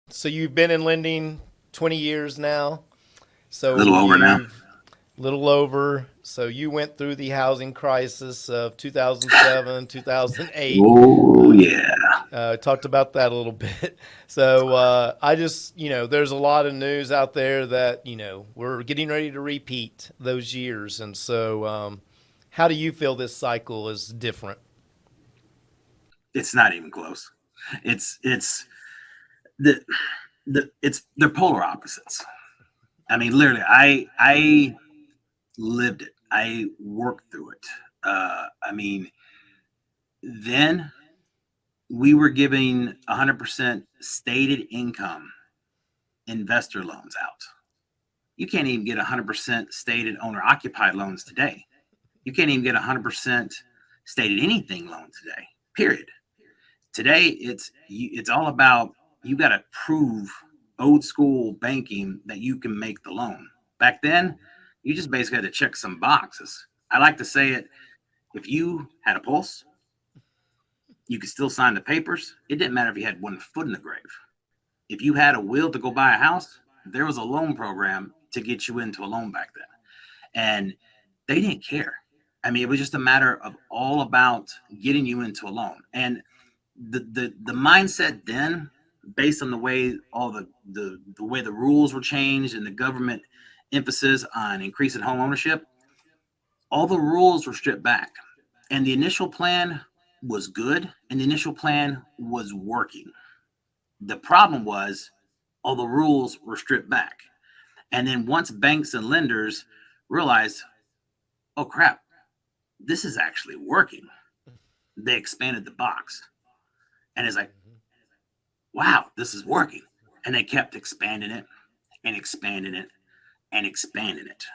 So you've been in lending 20 years now. A So little over now. you've little over. So you went through the housing crisis of 2007, 2008. Oh Uh, yeah. talked about that a little bit. So I just, there's a lot of news out there that, we're getting ready to repeat those years. And so how do you feel this cycle is different? It's not even close. It's the it's they're polar opposites. I mean, literally, I lived it. I worked through it. I mean, then we were giving 100% stated income investor loans out. You can't even get 100% stated owner occupied loans today. You can't even get 100% stated anything loan today. Period. Today, it's all about you got to prove old school banking that you can make the loan. Back then, you just basically had to check some boxes. I like to say it: if you had a pulse, you could still sign the papers. It didn't matter if you had one foot in the grave. If you had a will to go buy a house, there was a loan program to get you into a loan back then, and they didn't care. I mean, it was just a matter of all about getting you into a loan. And the mindset then, based on the way all the way the rules were changed and the government emphasis on increasing home ownership, all the rules were stripped back, and the initial plan was good, and the initial plan was working. The problem was all the rules were stripped back, and then once banks and lenders realized, oh crap, this is actually working, they expanded the box, and it's like, wow, this is working. And they kept expanding it and expanding it and expanding it.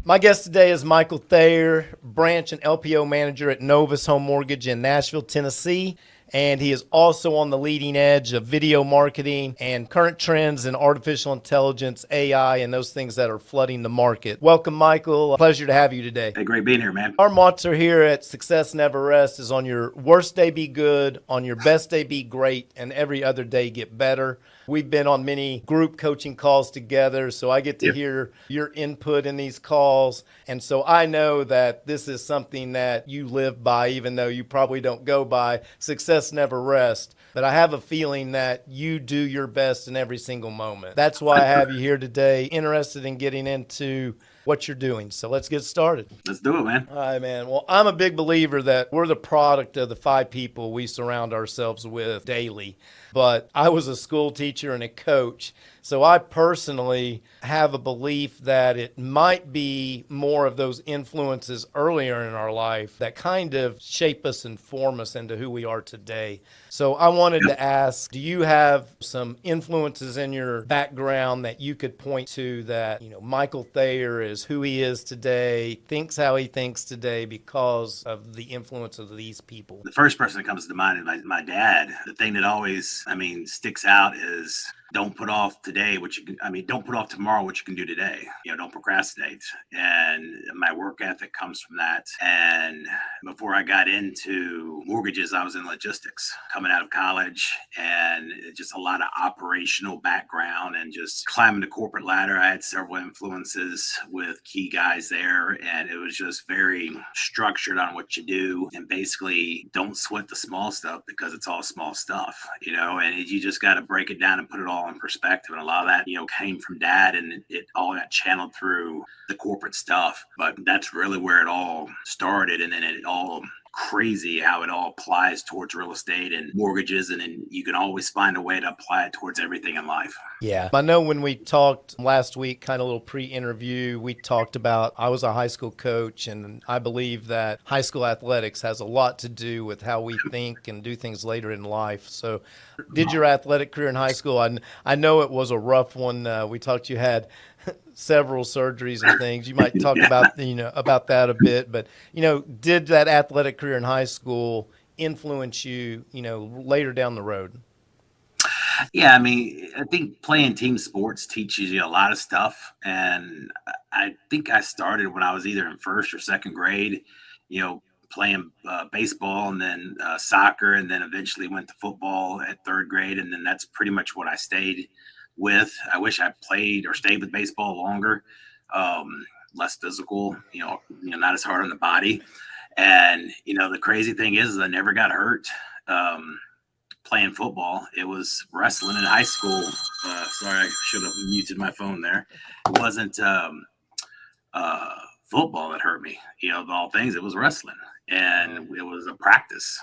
My guest today is Michael Thayer, branch and LPO manager at Novus Home Mortgage in Nashville, Tennessee. And he is also on the leading edge of video marketing and current trends in artificial intelligence, AI, and those things that are flooding the market. Welcome, Michael. Pleasure to have you today. Hey, great being here, man. Our motto here at Success Never Rests is on your worst day be good, on your best day be great, and every other day get better. We've been on many group coaching calls together, so I get to Yep. hear your input in these calls. And so I know that this is something that you live by, even though you probably don't go by success never rests. But I have a feeling that you do your best in every single moment. That's why I have you here today, interested in getting into what you're doing. So let's get started. Let's do it, man. All right, man. Well, I'm a big believer that we're the product of the 5 people we surround ourselves with daily. But I was a school teacher and a coach. So I personally have a belief that it might be more of those influences earlier in our life that kind of shape us and form us into who we are today. So I wanted to ask, do you have some influences in your background that you could point to that, Michael Thayer is who he is today, thinks how he thinks today because of the influence of these people? The first person that comes to mind is my dad. The thing that always, sticks out is don't put off today what you can, don't put off tomorrow what you can do today. Don't procrastinate. And my work ethic comes from that. And before I got into mortgages, I was in logistics coming out of college, and just a lot of operational background and just climbing the corporate ladder. I had several influences with key guys there, and it was just very structured on what you do, and basically don't sweat the small stuff because it's all small stuff, and you just got to break it down and put it all in perspective. And a lot of that, came from dad, and it all got channeled through the corporate stuff. But that's really where it all started. And then it all crazy how it all applies towards real estate and mortgages, and then you can always find a way to apply it towards everything in life. Yeah. I know when we talked last week, kind of a little pre-interview, we talked about I was a high school coach, and I believe that high school athletics has a lot to do with how we think and do things later in life. So did your athletic career in high school? I know it was a rough one. We talked, you had several surgeries and things. You might talk Yeah. about, about that a bit, but, did that athletic career in high school influence you, later down the road? Yeah, I mean, I think playing team sports teaches you a lot of stuff, and I think I started when I was either in first or second grade, you know, playing baseball and then soccer, and then eventually went to football at third grade, and then that's pretty much what I stayed with. I wish I played or stayed with baseball longer, less physical, not as hard on the body. And the crazy thing is I never got hurt. Um, Playing football. It was wrestling in high school. Sorry, I should have muted my phone there. It wasn't football that hurt me. Of all things, it was wrestling. And it was a practice,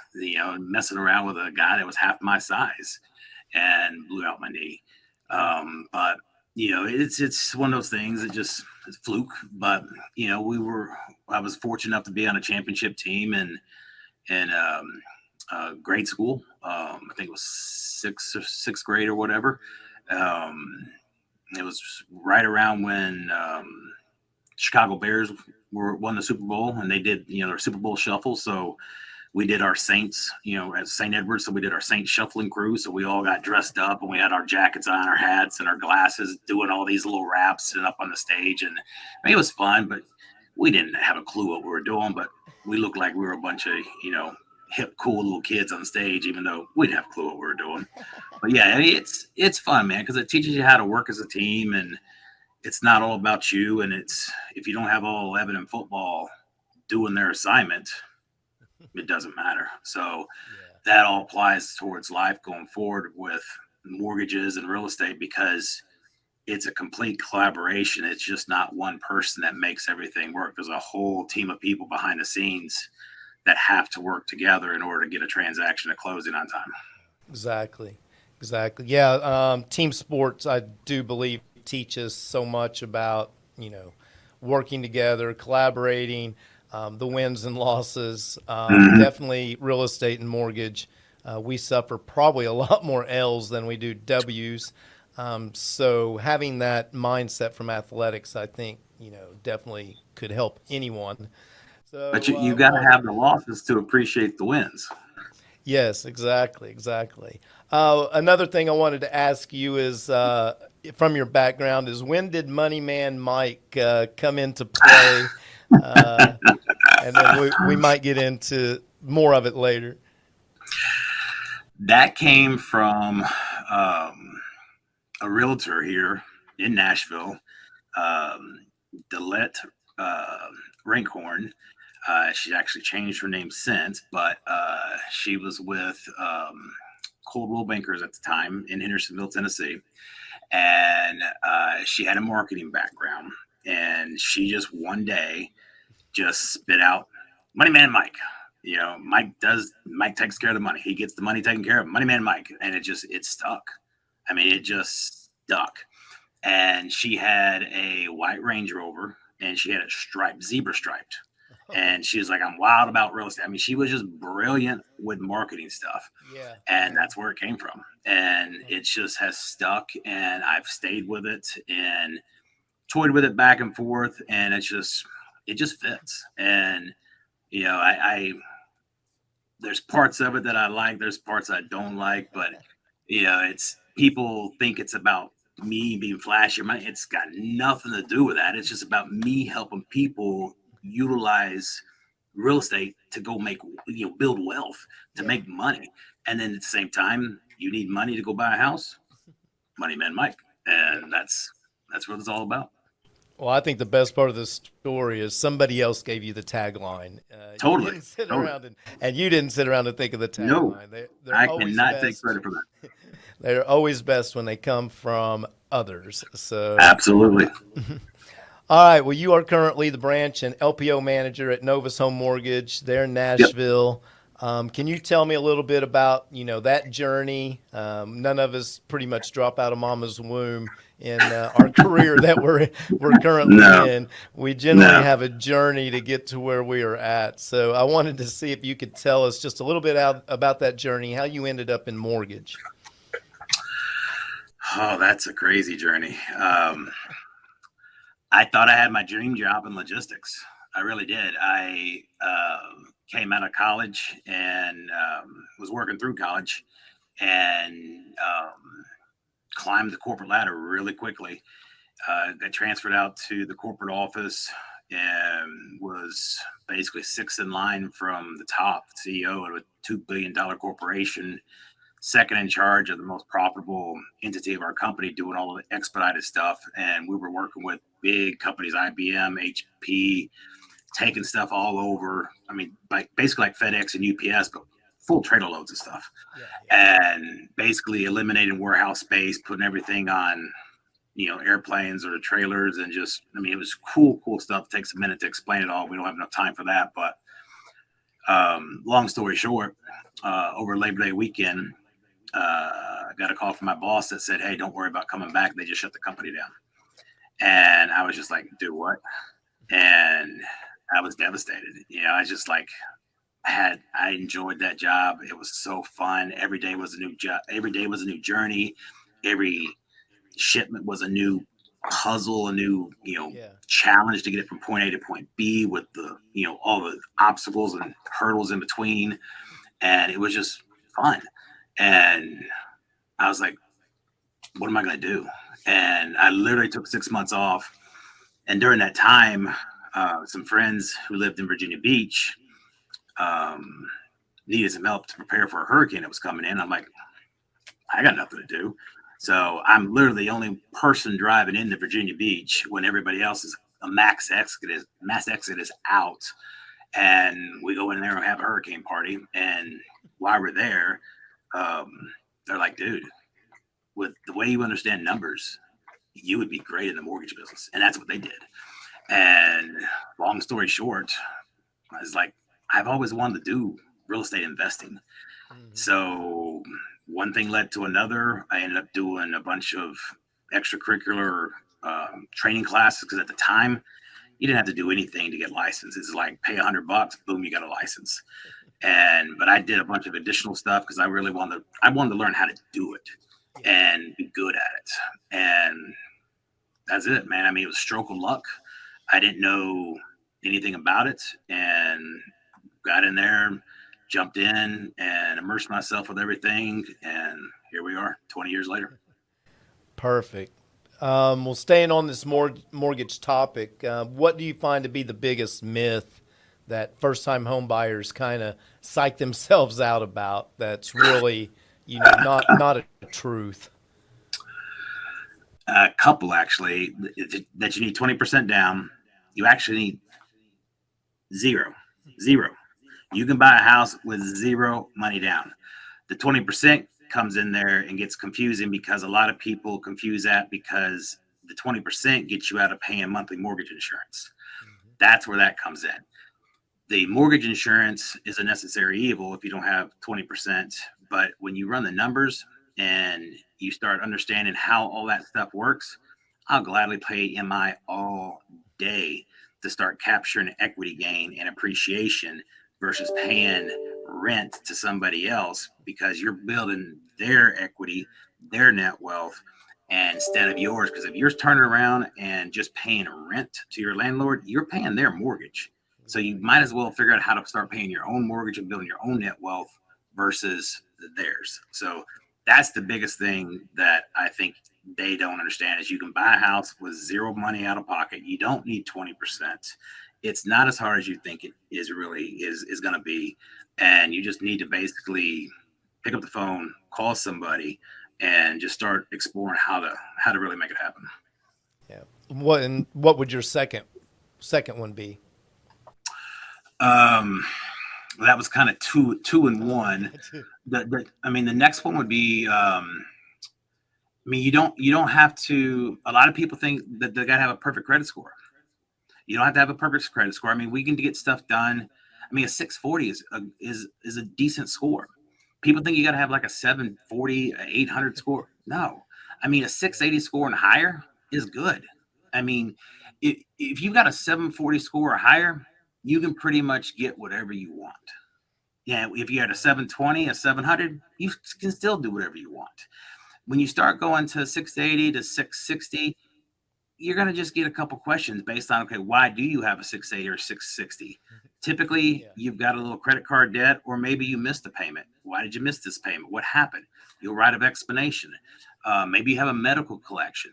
messing around with a guy that was half my size and blew out my knee. But it's one of those things that just it's fluke. But I was fortunate enough to be on a championship team and grade school. I think it was sixth grade or whatever. Um, it was right around when Chicago Bears won the Super Bowl, and they did their Super Bowl shuffle. So we did our Saints, at St. Edwards. So we did our Saints shuffling crew. So we all got dressed up, and we had our jackets on, our hats, and our glasses, doing all these little raps and up on the stage. And I mean, it was fun, but we didn't have a clue what we were doing. But we looked like we were a bunch of hip, cool little kids on stage, even though we didn't have a clue what we were doing. But yeah, I mean, it's fun, man, because it teaches you how to work as a team, and it's not all about you. And it's if you don't have all 11 in football doing their assignment, it doesn't matter. So Yeah. that all applies towards life going forward with mortgages and real estate because it's a complete collaboration. It's just not one person that makes everything work. There's a whole team of people behind the scenes that have to work together in order to get a transaction to closing on time. Exactly. Exactly. Yeah. Team sports, I do believe, teaches so much about, working together, collaborating, the wins and losses. Mhm. Definitely real estate and mortgage. We suffer probably a lot more L's than we do W's. So having that mindset from athletics, I think, definitely could help anyone. But So, you got to have the losses to appreciate the wins. yes, exactly, exactly. Another thing I wanted to ask you is, from your background, is when did Money Man Mike come into play? Uh, and then we might get into more of it later. That came from a realtor here in Nashville, um, Delette uh, Rinkhorn. She's actually changed her name since, but she was with Coldwell Bankers at the time in Hendersonville, Tennessee. And she had a marketing background. And she just one day just spit out Money Man Mike. Mike takes care of the money. He gets the money taken care of. Money Man Mike. And it stuck. I mean, it just stuck. And she had a white Range Rover and she had it zebra striped. Oh, And she was like, I'm wild about real estate. I mean, she was just brilliant with marketing stuff. yeah, And yeah. that's where it came from. And Oh, it just has stuck. And I've stayed with it and toyed with it back and forth. And it just fits. And, I there's parts of it that I like, there's parts I don't like, but it's people think it's about me being flashy. It's got nothing to do with that. It's just about me helping people utilize real estate to go make build wealth to yeah. make money. And then at the same time, you need money to go buy a house. Money Man Mike, and that's what it's all about. Well, I think the best part of this story is somebody else gave you the tagline. You Totally, didn't sit totally. around and you didn't sit around and think of the No, tagline. They're I always cannot take best. credit for that. They're always best when they come from others. So, Absolutely. all right. Well, you are currently the branch and LPO manager at Novus Home Mortgage. They're in Yep. Nashville. Can you tell me a little bit about that journey? None of us pretty much drop out of mama's womb in our career that we're currently No, in. We generally no. have a journey to get to where we are at. So I wanted to see if you could tell us just a little bit about that journey, how you ended up in mortgage. Oh, that's a crazy journey. I thought I had my dream job in logistics. I really did. I came out of college and was working through college, and climbed the corporate ladder really quickly. Got transferred out to the corporate office and was basically sixth in line from the top CEO of a $2 billion corporation, second in charge of the most profitable entity of our company, doing all of the expedited stuff. And we were working with big companies, IBM, HP, taking stuff all over. I mean, like basically like FedEx and UPS, but full trailer loads of stuff. And basically eliminating warehouse space, putting everything on, airplanes or trailers, and just, I mean, it was cool stuff. It takes a minute to explain it all. We don't have enough time for that. But long story short, over Labor Day weekend, I got a call from my boss that said, "Hey, don't worry about coming back. They just shut the company down." And I was just like, "Do what?" And I was devastated. I just like I enjoyed that job. It was so fun. Every day was a new job. Every day was a new journey. Every shipment was a new puzzle, a new, challenge to get it from point A to point B with the, all the obstacles and hurdles in between. And it was just fun. And I was like, what am I going to do? And I literally took 6 months off. And during that time, some friends who lived in Virginia Beach needed some help to prepare for a hurricane that was coming in. I'm like, I got nothing to do. So I'm literally the only person driving into Virginia Beach when everybody else is a mass exit is out. And we go in there and have a hurricane party. And while we're there, they're like, "Dude, with the way you understand numbers, you would be great in the mortgage business." And that's what they did. And long story short, I was like, I've always wanted to do real estate investing. So one thing led to another. I ended up doing a bunch of extracurricular training classes, because at the time you didn't have to do anything to get licensed. It's like pay $100, boom, you got a license. But I did a bunch of additional stuff because I really wanted to learn how to do it and be good at it. And that's it, man. I mean, it was a stroke of luck. I didn't know anything about it, and got in there, jumped in, and immersed myself with everything. And here we are 20 years later. Perfect. Well, staying on this mortgage topic, what do you find to be the biggest myth that first-time home buyers kind of psych themselves out about that's really, not a truth? A couple, actually, that you need 20% down. You actually need zero. You can buy a house with zero money down. The 20% comes in there and gets confusing, because a lot of people confuse that, because the 20% gets you out of paying monthly mortgage insurance. That's where that comes in. The mortgage insurance is a necessary evil if you don't have 20%. But when you run the numbers and you start understanding how all that stuff works, I'll gladly pay MI all day to start capturing equity gain and appreciation versus paying rent to somebody else, because you're building their equity, their net wealth, and instead of yours. Because if you're turning around and just paying rent to your landlord, you're paying their mortgage. So you might as well figure out how to start paying your own mortgage and building your own net wealth versus theirs. So that's the biggest thing that I think they don't understand, is you can buy a house with zero money out of pocket. You don't need 20%. It's not as hard as you think it is going to be. And you just need to basically pick up the phone, call somebody, and just start exploring how to really make it happen. Yeah. What would your second one be? That was kind of two and one. The next one would be, you don't have to. A lot of people think that they got to have a perfect credit score. You don't have to have a perfect credit score. I mean, we can get stuff done. I mean, a 640 is a decent score. People think you got to have like a 740, an 800 score. No, I mean, a 680 score and higher is good. I mean, if you got a 740 score or higher, you can pretty much get whatever you want. Yeah, if you had a 720, a 700, you can still do whatever you want. When you start going to 680 to 660, you're going to just get a couple questions based on, okay, why do you have a 680 or 660? Typically, Yeah. you've got a little credit card debt, or maybe you missed a payment. Why did you miss this payment? What happened? You'll write an explanation. Maybe you have a medical collection.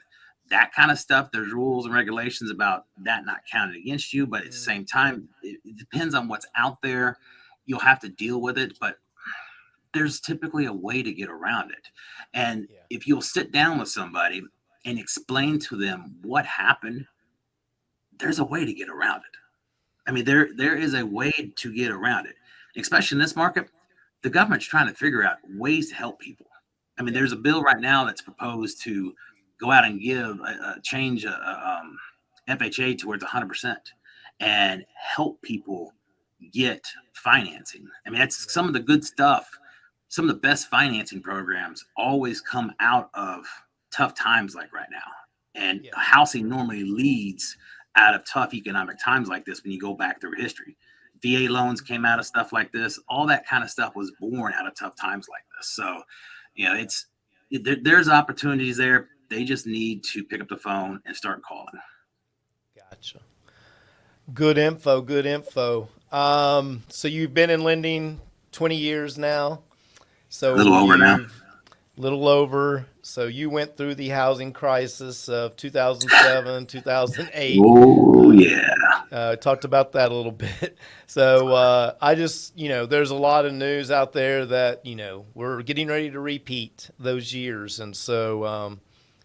That kind of stuff. There's rules and regulations about that not counted against you, but at the Mm, same time, it depends on what's out there. You'll have to deal with it, but there's typically a way to get around it. And yeah. if you'll sit down with somebody and explain to them what happened, there's a way to get around it. I mean, there is a way to get around it, especially in this market. The government's trying to figure out ways to help people. I mean, Yeah. there's a bill right now that's proposed to go out and give change FHA towards 100% and help people get financing. I mean, that's some Right. of the good stuff. Some of the best financing programs always come out of tough times like right now. And Yeah. housing normally leads out of tough economic times like this when you go back through history. VA loans came out of stuff like this. All that kind of stuff was born out of tough times like this. So, there's opportunities there. They just need to pick up the phone and start calling. Gotcha. Good info. Good info. So you've been in lending 20 years now. A little So over now. you've little over. So you went through the housing crisis of 2007, 2008. Oh Uh, yeah. talked about that a little bit. So I just, there's a lot of news out there that, we're getting ready to repeat those years. And so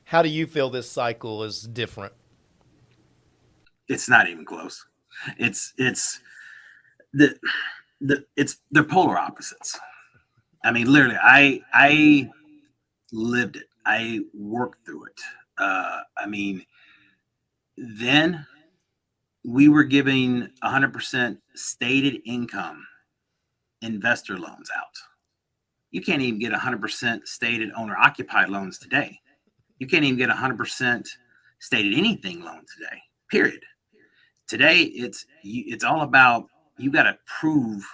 how do you feel this cycle is different? It's not even close. It's the they're polar opposites. I mean, literally, I lived it. I worked through it. I mean, then we were giving 100% stated income investor loans out. You can't even get 100% stated owner occupied loans today. You can't even get 100% stated anything loan today. Period. Today, it's all about you got to prove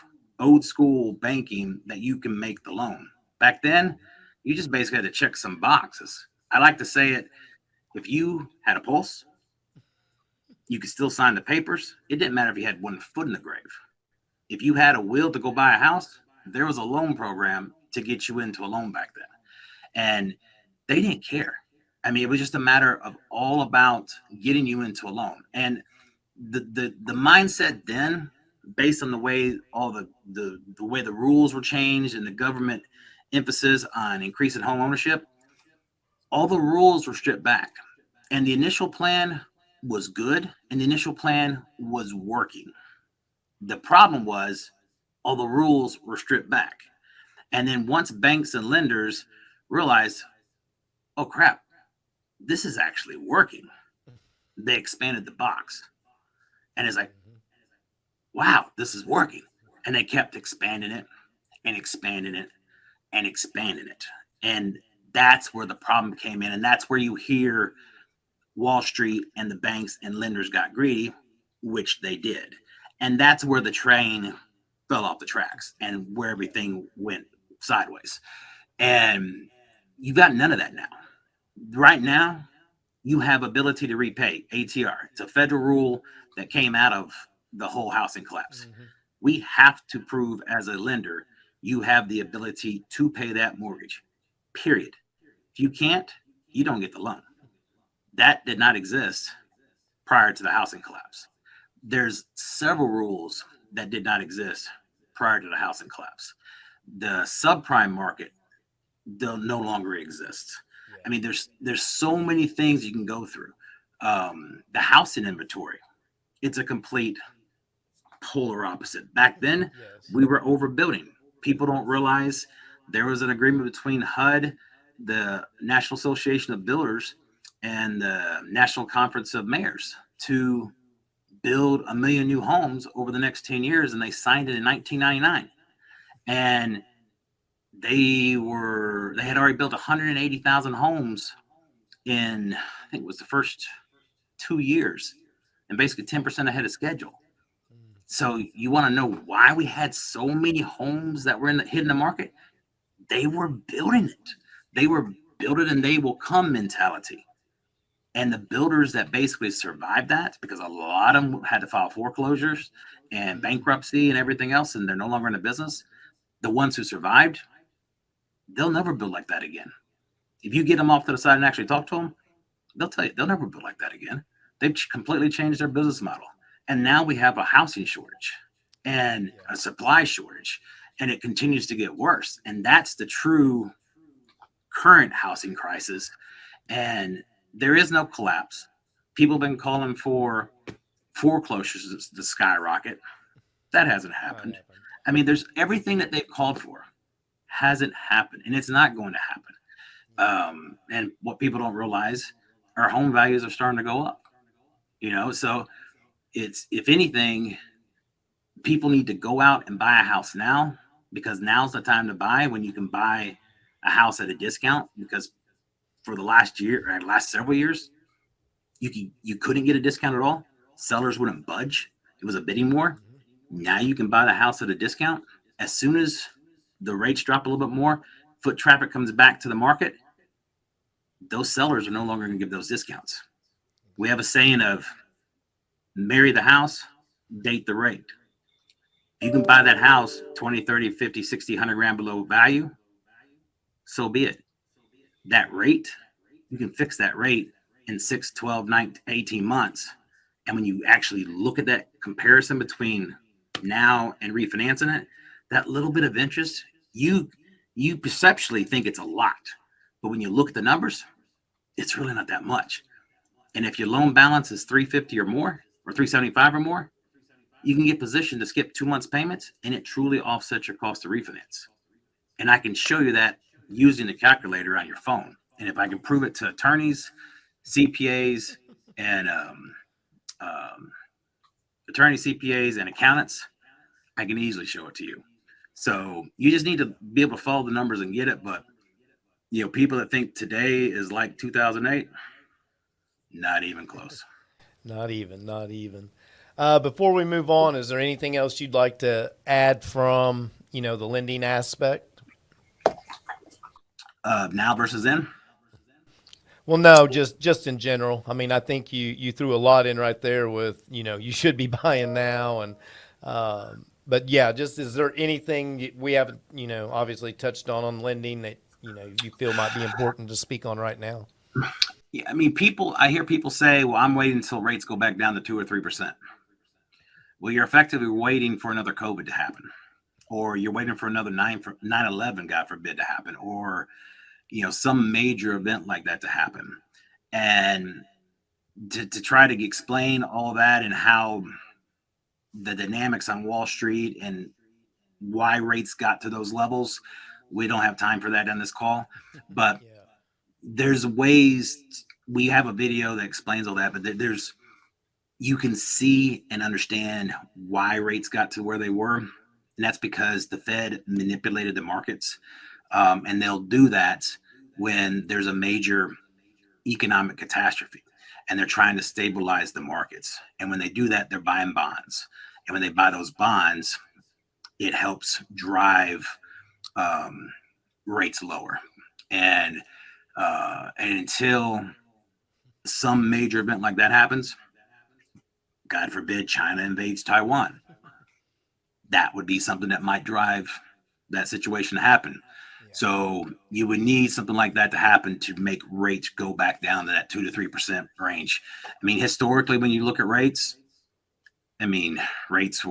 old school banking that you can make the loan. Back then, you just basically had to check some boxes. I like to say it: if you had a pulse, you could still sign the papers. It didn't matter if you had one foot in the grave. If you had a will to go buy a house, there was a loan program to get you into a loan back then, and they didn't care. I mean, it was just a matter of all about getting you into a loan. And the mindset then, based on the way all the way the rules were changed and the government emphasis on increasing home ownership, all the rules were stripped back. And the initial plan was good, and the initial plan was working. The problem was all the rules were stripped back. And then once banks and lenders realized, oh crap, this is actually working, they expanded the box. And it's like, Mhm. wow, this is working. And they kept expanding it and expanding it and expanding it. And that's where the problem came in. And that's where you hear Wall Street and the banks and lenders got greedy, which they did. And that's where the train fell off the tracks and where Yeah. everything went sideways. And you've got none of that now. Right now, you have ability to repay ATR. It's a federal rule that came out of the whole housing collapse. Mhm. We have to prove as a lender you have the ability to pay that mortgage. Period. If you can't, you don't get the loan. That did not exist prior to the housing collapse. There's several rules that did not exist prior to the housing collapse. The subprime market no longer exists. Yeah. I mean, there's so many things you can go through. The housing inventory, it's a complete polar opposite. Back then, Yes. we were overbuilding. People don't realize there was an agreement between HUD, the National Association of Builders, and the National Conference of Mayors to build 1 million new homes over the next 10 years, and they signed it in 1999. And they had already built 180,000 homes in, I think it was the first 2 years, and basically 10% ahead of schedule. Mm. So you want to know why we had so many homes that were hitting the market? They were building it. They were build it and they will come mentality. And the builders that basically survived that, because a lot of them had to file foreclosures and bankruptcy and everything else, and they're no longer in the business. The ones who survived, they'll never build like that again. If you get them off to the side and actually talk to them, they'll tell you they'll never build like that again. They've completely changed their business model. And now we have a housing shortage and a supply shortage, and it continues to get worse. And that's the true current housing crisis. And there is no collapse. People have been calling for foreclosures to skyrocket. That hasn't happened. I mean, there's everything that they've called for hasn't happened, and it's not going to happen. And what people don't realize, our home values are starting to go up. So it's, if anything, people need to go out and buy a house now, because now's the time to buy, when you can buy a house at a discount. Because for the last year or last several years, you couldn't get a discount at all. Sellers wouldn't budge. It was a bidding war. Now you can buy the house at a discount. As soon as the rates drop a little bit more, foot traffic comes back to the market, those sellers are no longer going to give those discounts. We have a saying of marry the house, date the rate. You can buy that house 20, 30, 50, 60, 100 grand below value, so be it. That rate, you can fix that rate in 6, 12, 19, 18 months. And when you actually look at that comparison between now and refinancing it, that little bit of interest, you perceptually think it's a lot. But when you look at the numbers, it's really not that much. And if your loan balance is 350 or more, or 375 or more, you can get positioned to skip 2 months payments, and it truly offsets your cost of refinance. And I can show you that using the calculator on your phone. And if I can prove it to attorneys, CPAs, and CPAs and accountants, I can easily show it to you. So you just need to be able to follow the numbers and get it. But people that think today is like 2008, not even close. Not even. Before we move on, is there anything else you'd like to add from, the lending aspect? Now versus then? Well, no, just in general. I mean, I think you threw a lot in right there with, you should be buying now. And, but yeah, just, is there anything we haven't, obviously touched on lending that, you feel might be important to speak on right now? Yeah. I mean, I hear people say, well, I'm waiting until rates go back down to 2 or 3%. Well, you're effectively waiting for another COVID to happen, or you're waiting for another 9/11, God forbid, to happen, or, some major event like that to happen. And to try to explain all that and how the dynamics on Wall Street and why rates got to those levels, we don't have time for that on this call. But there's ways. We have a video that explains all that, but you can see and understand why rates got to where they were. And that's because the Fed manipulated the markets. And they'll do that when there's a major economic catastrophe and they're trying to stabilize the markets. And when they do that, they're buying bonds. And when they buy those bonds, it helps drive rates lower. And until some major event like that happens, God forbid China invades Taiwan, that would be something that might drive that situation to happen. Yeah. So you would need something like that to happen to make rates go back down to that 2 to 3% range. I mean, historically, when you look at rates, rates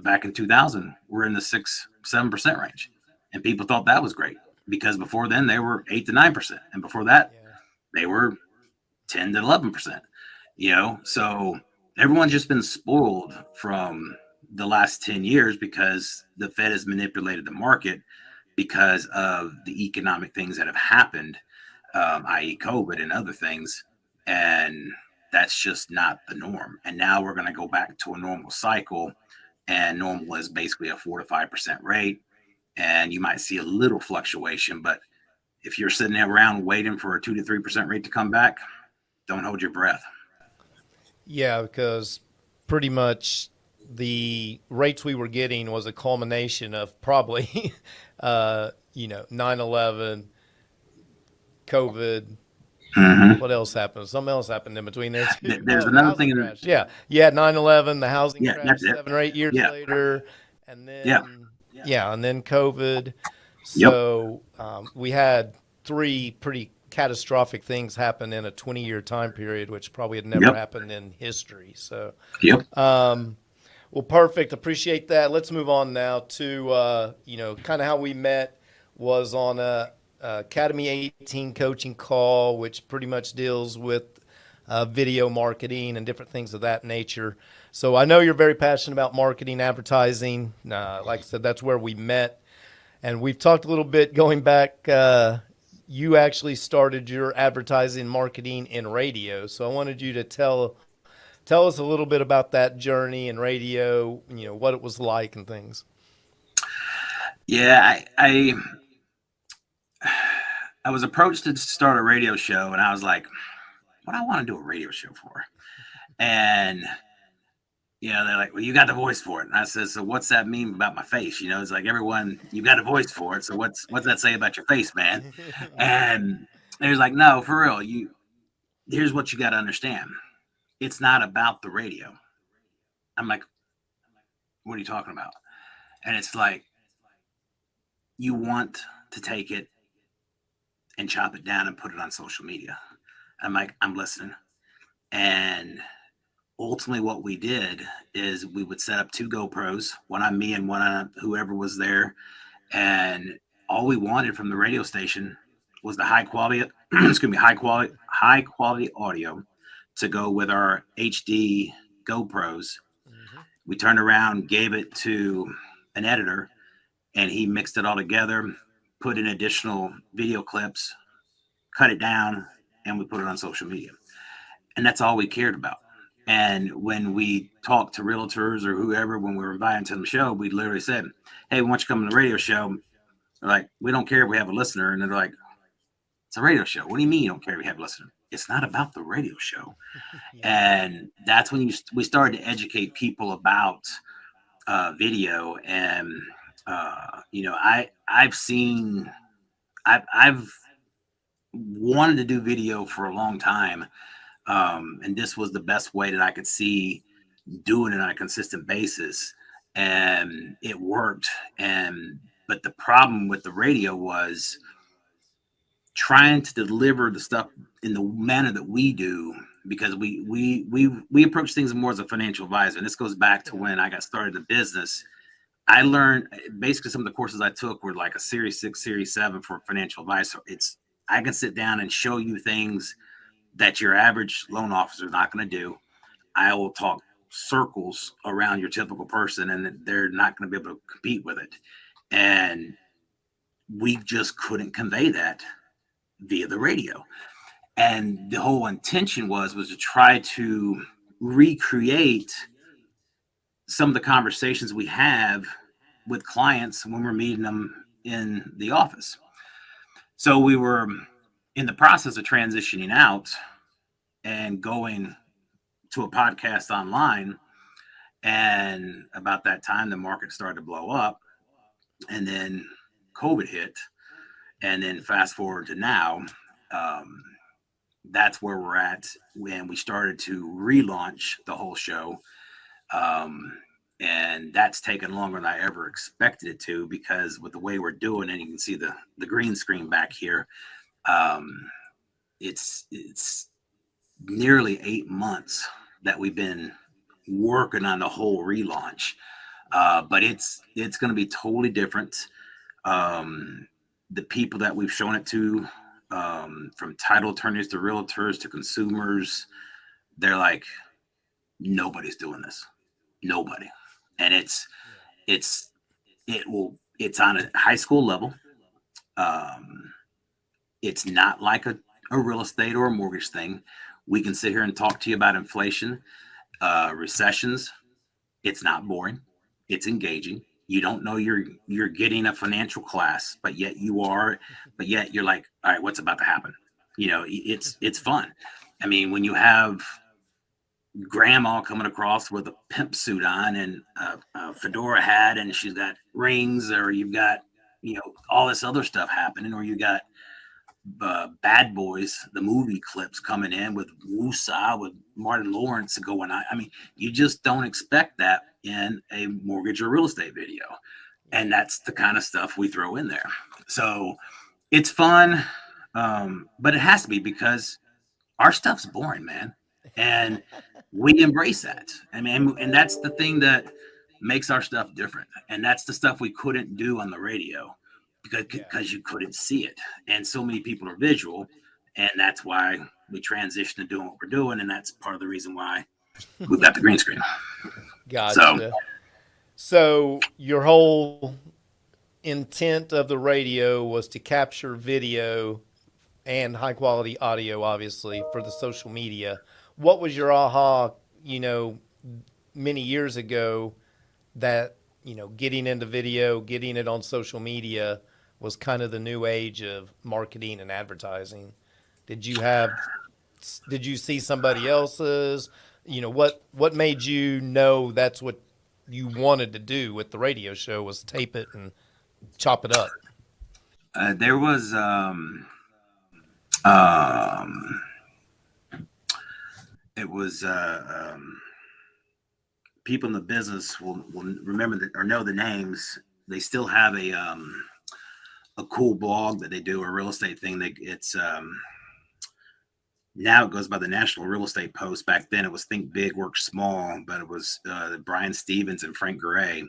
back in 2000 were in the 6-7% range. And people thought that was great because before then they were 8 to 9%. And before that, they were 10 to 11%. So everyone's just been spoiled from the last 10 years because the Fed has manipulated the market because of the economic things that have happened, i.e. COVID and other things. And that's just not the norm. And now we're going to go back to a normal cycle, and normal is basically a 4 to 5% rate. And you might see a little fluctuation, but if you're sitting around waiting for a 2 to 3% rate to come back, don't hold your breath. Yeah, because pretty much the rates we were getting was a culmination of probably, 9/11, COVID, Mhm. What else happened? Something else happened in between there too. There's Oh, the another housing thing. crash. Yeah, you had 9/11, the housing Yeah, crash that's it. 7 or 8 years Yeah, later, and yeah, then yeah, and then COVID. yep, So we had three pretty catastrophic things happen in a 20-year time period, which probably had never yep, happened in history. So yep. well, perfect. Appreciate that. Let's move on now to kind of how we met was on a Academy 18 coaching call, which pretty much deals with video marketing and different things of that nature. So I know you're very passionate about marketing, advertising. Like I said, that's where we met, and we've talked a little bit going back. You actually started your advertising marketing in radio, so I wanted you to tell us a little bit about that journey in radio, what it was like and things. Yeah, I was approached to start a radio show, and I was like, "What do I want to do a radio show for?" And they're like, "Well, you got the voice for it." And I said, "So what's that mean about my face?" It's like everyone, you got a voice for it. So what's that say about your face, man? And they was like, "No, for real. Here's what you got to understand. It's not about the radio." I'm like, "What are you talking about?" And it's like, you want to take it and chop it down and put it on social media. I'm like, "I'm listening." And ultimately, what we did is we would set up two GoPros, one on me and one on whoever was there. And all we wanted from the radio station was the high quality, excuse me, high quality audio to go with our HD GoPros. Hmm. We turned around, gave it to an editor, and he mixed it all together, put in additional video clips, cut it down, and we put it on social media. And that's all we cared about. And when we talked to realtors or whoever, when we were invited to the show, we literally said, "Hey, why don't you come to the radio show?" They're like, "We don't care if we have a listener." And they're like, "It's a radio show. What do you mean you don't care if we have a listener?" It's not about the radio show. Yeah. And that's when we started to educate people about video. And I've seen, I've wanted to do video for a long time. And this was the best way that I could see doing it on a consistent basis. And it worked. But the problem with the radio was trying to deliver the stuff in the manner that we do, because we approach things more as a financial advisor. And this goes back to Yeah. when I got started in business. I learned basically some of the courses I took were like a Series 6, Series 7 for financial advice. So I can sit down and show you things that your average loan officer is not going to do. I will talk circles around your typical person, and they're not going to be able to compete with it. And we just couldn't convey that via the radio. And the whole intention was to try to recreate some of the conversations we have with clients when we're meeting them in the office. So we were in the process of transitioning out and going to a podcast online. And about that time, the market started to blow up. And then COVID hit. And then fast forward to now, um, that's where we're at when we started to relaunch the whole show. Um, and that's taken longer than I ever expected it to, because with the way we're doing it, you can see the green screen back here. Um, it's nearly 8 months that we've been working on the whole relaunch. But it's going to be totally different. Um, the people that we've shown it to, from title attorneys to realtors to consumers, they're like, nobody's doing this. Nobody. And it's it's on a high school level. Um, it's not like a real estate or a mortgage thing. We can sit here and talk to you about inflation, recessions. It's not boring. It's engaging. You don't know you're getting a financial class, but yet you are. But yet you're like, all right, what's about to happen? It's fun. I mean, when you have grandma coming across with a pimp suit on and a fedora hat, and she's got rings, or you've got all this other stuff happening, or you got Bad Boys, the movie clips coming in with Wusa, with Martin Lawrence going on. I mean, you just don't expect that in a mortgage or real estate video. And that's the kind of stuff we throw in there. So it's fun, but it has to be because our stuff's boring, man. And we embrace that. I mean, and that's the thing that makes our stuff different. And that's the stuff we couldn't do on the radio because you couldn't see it. And so many people are visual. And that's why we transition to doing what we're doing. And that's part of the reason why we've got the green screen. Gotcha. So your whole intent of the radio was to capture video and high quality audio, obviously, for the social media. What was your aha, many years ago that, getting into video, getting it on social media was kind of the new age of marketing and advertising? Did you see somebody else's? What made you know that's what you wanted to do with the radio show, was tape it and chop it up? There was it was people in the business will remember that or know the names. They still have a cool blog that they do, a real estate thing. It's now it goes by the National Real Estate Post. Back then it was Think Big, Work Small, but it was Brian Stevens and Frank Garay.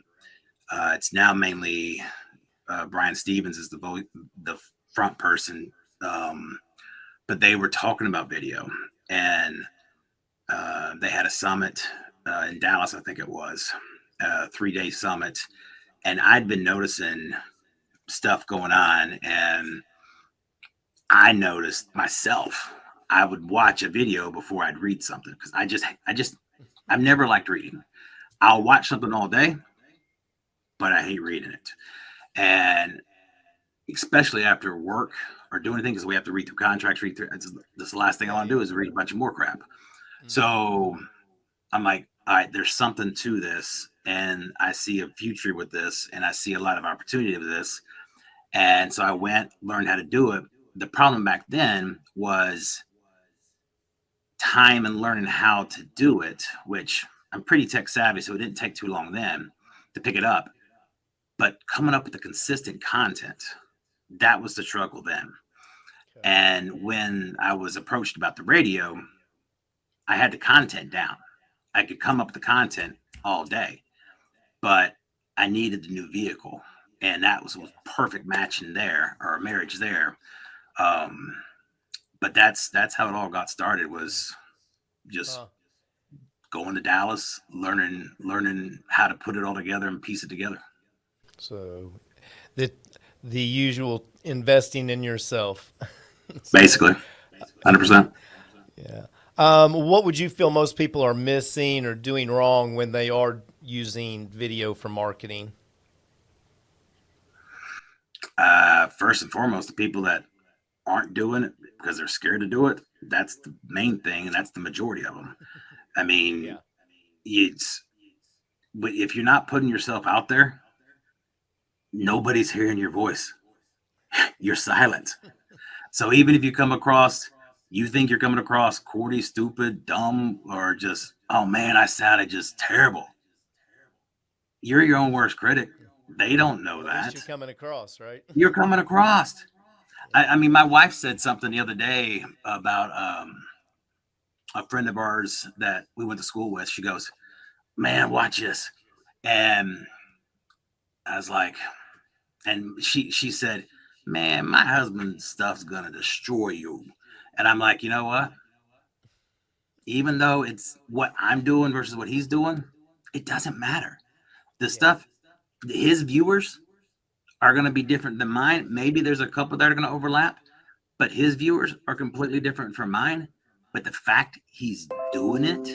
It's now mainly Brian Stevens is the front person, but they were talking about video, and they had a summit in Dallas, I think it was a 3-day summit, and I'd been noticing stuff going on, and I noticed myself. I would watch a video before I'd read something because I've never liked reading. I'll watch something all day, but I hate reading it. And especially after work or doing anything, because we have to read through contracts, this is the last thing I want to do is read a bunch of more crap. Mm-hmm. So I'm like, all right, there's something to this, and I see a future with this, and I see a lot of opportunity with this. And so I learned how to do it. The problem back then was time and learning how to do it, which I'm pretty tech savvy, so it didn't take too long then to pick it up. But coming up with the consistent content, that was the struggle then. Okay. And when I was approached about the radio, I had the content down. I could come up with the content all day, but I needed the new vehicle. And that was a perfect match in there, or a marriage there. But that's how it all got started, was just going to Dallas, learning how to put it all together and piece it together. So the usual investing in yourself. Basically, 100%. Yeah. What would you feel most people are missing or doing wrong when they are using video for marketing? First and foremost, the people that aren't doing it because they're scared to do it, that's the main thing, and that's the majority of them. I mean, but if you're not putting yourself out there, nobody's hearing your voice. You're silent. So even if you think you're coming across corny, stupid, dumb, or just, oh man, I sounded just terrible. You're your own worst critic. They don't know that. You're coming across, right? You're coming across. I mean, my wife said something the other day about a friend of ours that we went to school with. She goes, man, watch this. And I was like, and she said, man, my husband's stuff's going to destroy you. And I'm like, you know what? Even though it's what I'm doing versus what he's doing, it doesn't matter. The stuff, his viewers are going to be different than mine. Maybe there's a couple that are going to overlap, but his viewers are completely different from mine. But the fact he's doing it,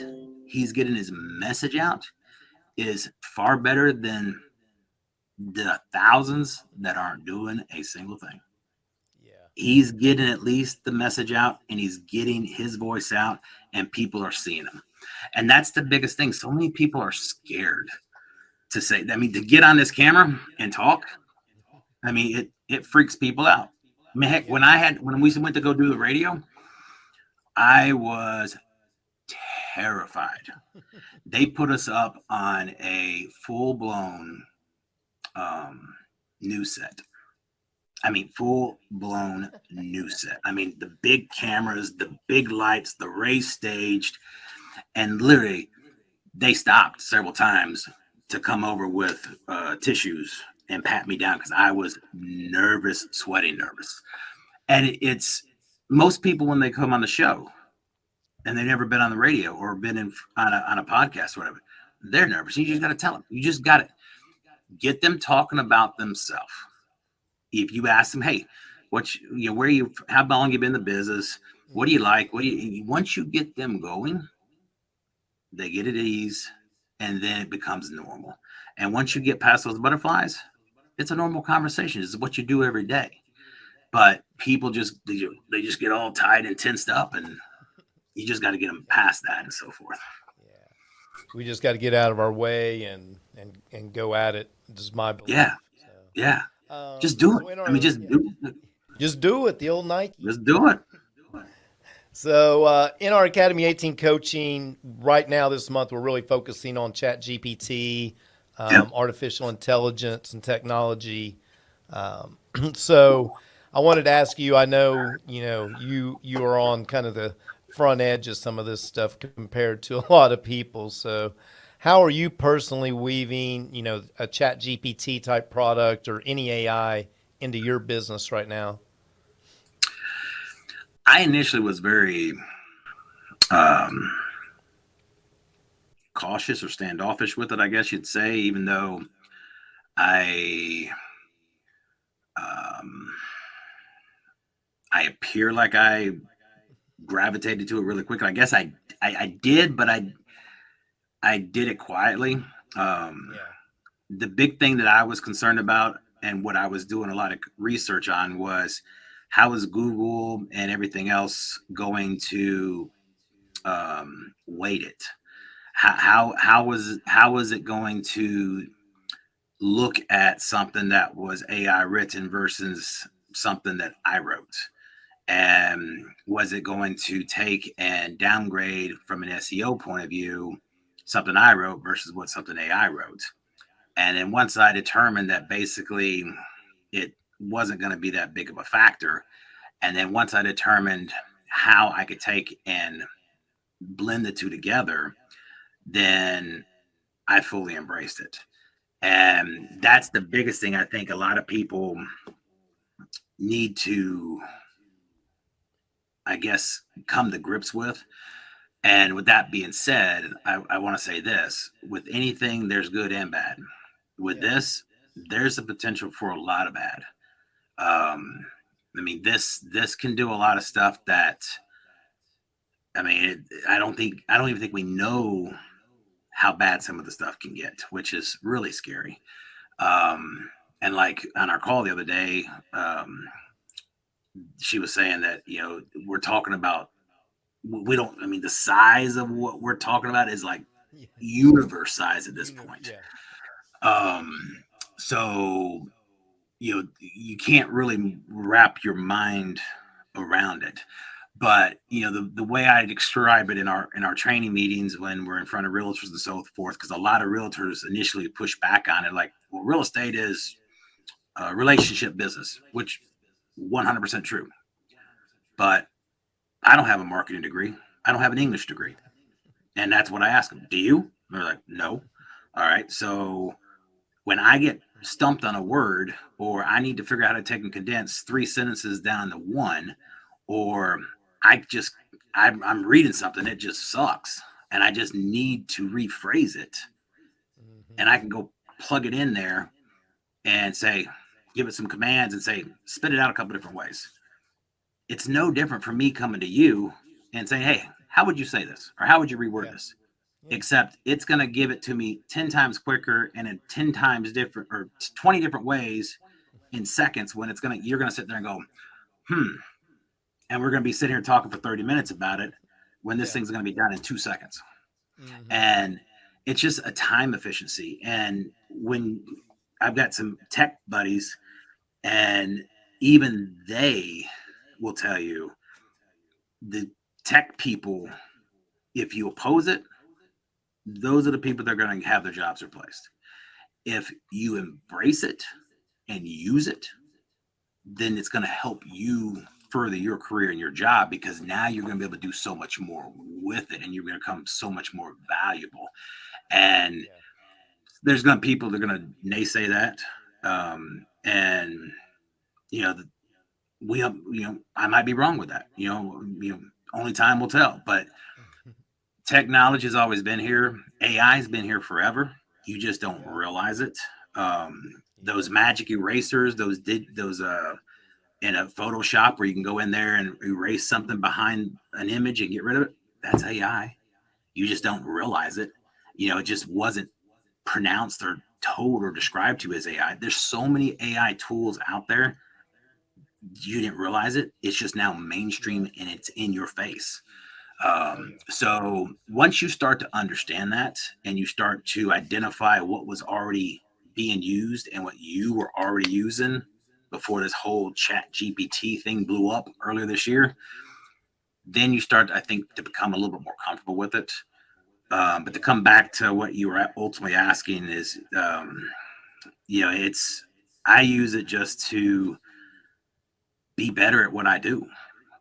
he's getting his message out, is far better than the thousands that aren't doing a single thing. Yeah. He's getting at least the message out, and he's getting his voice out, and people are seeing him. And that's the biggest thing. So many people are scared to say, I mean, to get on this camera and talk. I mean, it freaks people out. I mean, heck, when we went to go do the radio, I was terrified. They put us up on a full-blown news set. I mean, full-blown news set. I mean, the big cameras, the big lights, the race staged, and literally they stopped several times to come over with tissues and pat me down because I was nervous, sweating nervous. And it's most people when they come on the show and they've never been on the radio or been on a podcast or whatever, they're nervous. You just got to tell them. You just got to get them talking about themselves. If you ask them, hey, where you, how long you been in the business? What do you like? Once you get them going, they get at ease, and then it becomes normal. And once you get past those butterflies, it's a normal conversation. It's what you do every day. But people they just get all tied and tensed up, and you just got to get them past that and so forth. Yeah. We just got to get out of our way and go at it. Just my belief. Yeah. So, Yeah. Just do it. I mean, just do it. Just do it. The old Nike. Just do it. So in our Academy 18 coaching right now this month, we're really focusing on ChatGPT, artificial intelligence and technology. So I wanted to ask you, I know, you are on kind of the front edge of some of this stuff compared to a lot of people. So how are you personally weaving, a ChatGPT type product or any AI into your business right now? I initially was very cautious or standoffish with it, I guess you'd say, even though I appear like I gravitated to it really quickly. I guess I did, but I did it quietly. The big thing that I was concerned about and what I was doing a lot of research on was how is Google and everything else going to weight it? How is it going to look at something that was AI written versus something that I wrote? And was it going to take and downgrade from an SEO point of view something I wrote versus what something AI wrote? And then once I determined that basically it wasn't going to be that big of a factor, and then once I determined how I could take and blend the two together, then I fully embraced it. And that's the biggest thing I think a lot of people need to, I guess, come to grips with. And with that being said, I want to say this: with anything, there's good and bad. With this, there's a potential for a lot of bad. I mean, this can do a lot of stuff that, I mean, I don't even think we know how bad some of the stuff can get, which is really scary. And like on our call the other day, she was saying that, we're talking about, the size of what we're talking about is like universe size at this point. So, you can't really wrap your mind around it. But the way I describe it in our training meetings when we're in front of realtors and so forth, because a lot of realtors initially push back on it, like, well, real estate is a relationship business, which 100% true. But I don't have a marketing degree. I don't have an English degree. And that's what I ask them. Do you? And they're like, no. All right. So when I get stumped on a word, or I need to figure out how to take and condense 3 sentences down to one, or I'm reading something, it just sucks, and I just need to rephrase it, and I can go plug it in there and say, give it some commands and say, spit it out a couple different ways. It's no different from me coming to you and saying, hey, how would you say this? Or how would you reword this? Except it's going to give it to me 10 times quicker and in 10 times different, or 20 different ways in seconds, when you're going to sit there and go, and we're going to be sitting here talking for 30 minutes about it when this thing's going to be done in 2 seconds. And it's just a time efficiency. And when I've got some tech buddies, and even they will tell you, the tech people, if you oppose it, those are the people that are going to have their jobs replaced. If you embrace it and use it, then it's going to help you further your career and your job, because now you're going to be able to do so much more with it, and you're going to become so much more valuable. And Yeah. there's going to be people that are going to naysay that. And, you know, I might be wrong with that. Only time will tell. But technology has always been here. AI has been here forever. You just don't Yeah. realize it. Yeah. Those magic erasers, those in a Photoshop where you can go in there and erase something behind an image and get rid of it. That's AI. You just don't realize it. It just wasn't pronounced or told or described to as AI. There's so many AI tools out there. You didn't realize it. It's just now Yeah. mainstream and it's in your face. Oh yeah. So once you start to understand that and you start to identify what was already being used and what you were already using before this whole chat GPT thing blew up earlier this year, then you start, I think, to become a little bit more comfortable with it. But to Yeah. come back to what you were ultimately asking is, I use it just to be better at what I do.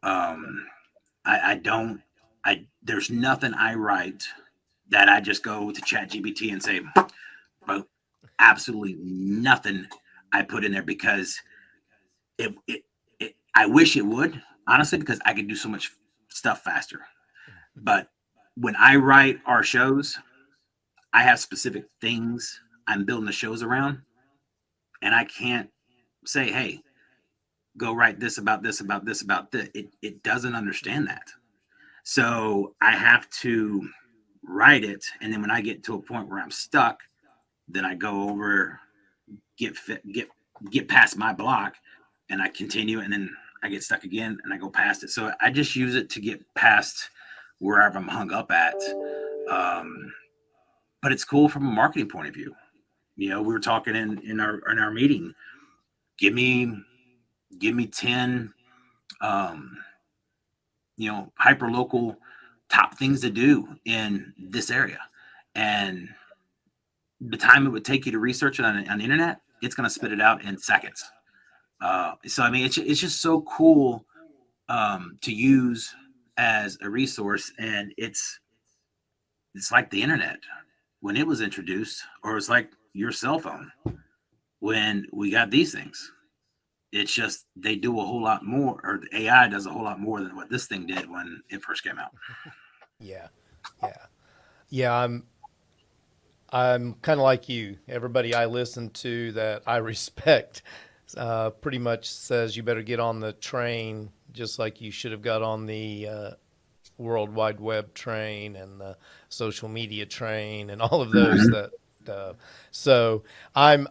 Um, I don't, there's nothing I write that I just go to chat GPT and say, but absolutely nothing I put in there, because I wish it would, honestly, because I could do so much stuff faster. But when I write our shows, I have specific things I'm building the shows around, and I can't say, hey, go write this about this, about this, about this. It doesn't understand that. So I have to write it. And then when I get to a point where I'm stuck, then I go over, get fit, get past my block, and I continue, and then I get stuck again and I go past it. So I just use it to get past wherever I'm hung up at. Um, but it's cool from a marketing point of view. We were talking in our meeting. Give me give me 10 um, hyper local top things to do in this area. And the time it would take you to research it on the internet, it's going to spit it out in seconds. So I mean, it's just so cool to use as a resource, and it's like the internet when it was introduced, or it's like your cell phone when we got these things. It's just they do a whole lot more, or the AI does a whole lot more than what this thing did when it first came out. Yeah. Yeah. Yeah. I'm kind of like you. Everybody I listen to that I respect pretty much says you better get on the train, just like you should have got on the World Wide Web train and the social media train and all of those Mhm. that. Uh, so I'm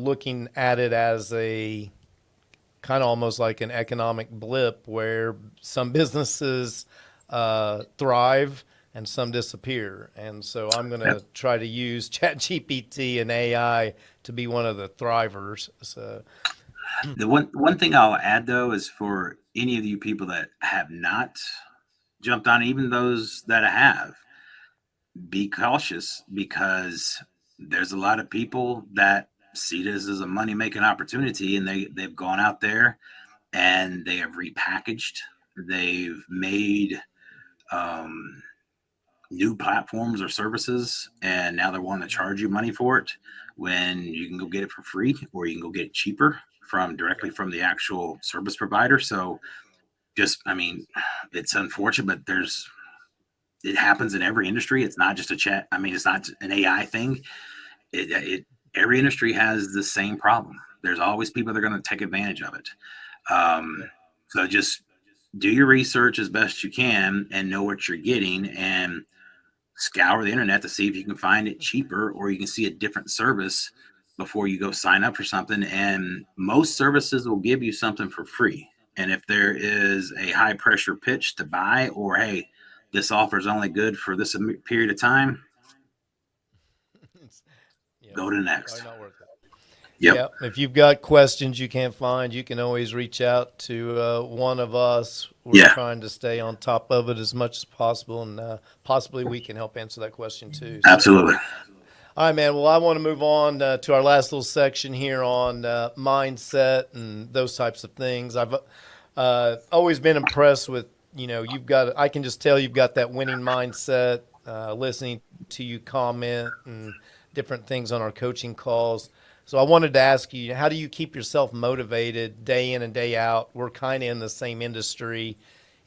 looking at it as a kind of almost like an economic blip where some businesses thrive and some disappear. And so I'm going Yep. to try to use ChatGPT and AI to be one of the thrivers. So, The one thing I'll add though is for any of you people that have not jumped on, even those that have, be cautious, because there's a lot of people that see this as a money making opportunity, and they've gone out there and they have repackaged, they've made um, new platforms or services, and now they're wanting to charge you money for it when you can go get it for free, or you can go get it cheaper from directly yeah, from the actual service provider. So just, I mean, it's unfortunate, but it happens in every industry. It's not just a chat. I mean, it's not an AI thing. It every industry has the same problem. There's always people that are going to take advantage of it. yeah, Um, so just do your research as best you can and know what you're getting, and scour the internet to see if you can find it cheaper, or you can see a different service before you go sign up for something. And most services will give you something for free. And if there is a high pressure pitch to buy, or hey, this offer is only good for this period of time, yeah. go to the Probably next. not worth it. Yep. Yeah, if you've got questions you can't find, you can always reach out to one of us. We're Yeah. trying to stay on top of it as much as possible, and possibly we can help answer that question too. So, Absolutely. all right, man. Well, I want to move on to our last little section here on mindset and those types of things. I've always been impressed with, you've got, I can just tell you've got that winning mindset, listening to you comment and different things on our coaching calls. So I wanted to ask you, how do you keep yourself motivated day in and day out? We're kind of in the same industry.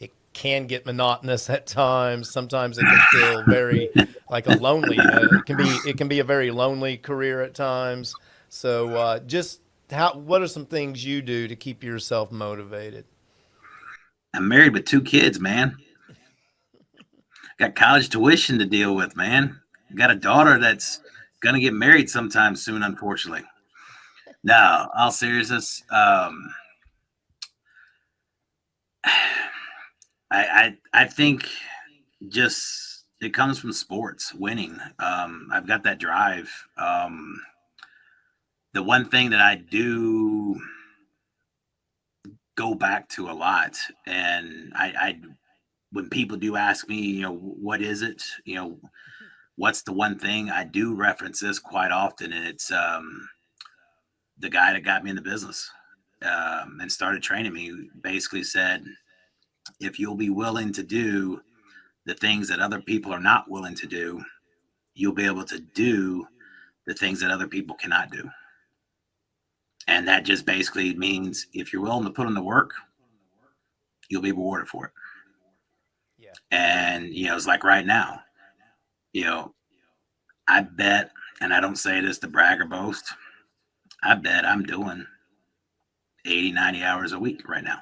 It can get monotonous at times. Sometimes it can feel very like a lonely. It can be a very lonely career at times. So just what are some things you do to keep yourself motivated? I'm married with 2 kids, man. Got college tuition to deal with, man. Got a daughter that's gonna get married sometime soon, unfortunately. No, all seriousness. I think just it comes from sports winning. I've got that drive. The one thing that I do go back to a lot, and I when people do ask me, what is it? What's the one thing I do reference this quite often, and it's the guy that got me in the business and started training me basically said, if you'll be willing to do the things that other people are not willing to do, you'll be able to do the things that other people cannot do. And that just basically means if you're willing to put in the work, you'll be rewarded for it. Yeah. And, it's like right now, you know, I bet, and I don't say this to brag or boast, I bet I'm doing 80, 90 hours a week right now.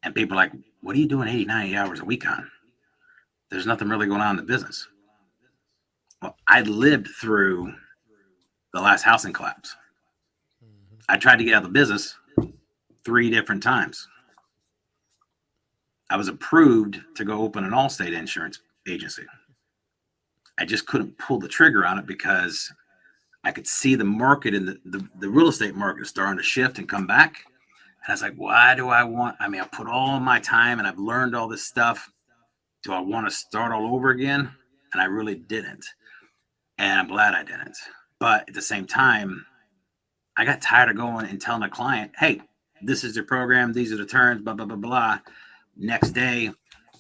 And people are like, what are you doing 80, 90 hours a week on? There's nothing really going on in the business. Well, I lived through the last housing collapse. I tried to get out of the business 3 different times. I was approved to go open an Allstate insurance agency. I just couldn't pull the trigger on it because I could see the market and the real estate market starting to shift and come back. And I was like, why do I want, I put all my time and I've learned all this stuff. Do I want to start all over again? And I really didn't. And I'm glad I didn't. But at the same time, I got tired of going and telling a client, hey, this is the program. These are the terms, blah, blah, blah, blah. Next day,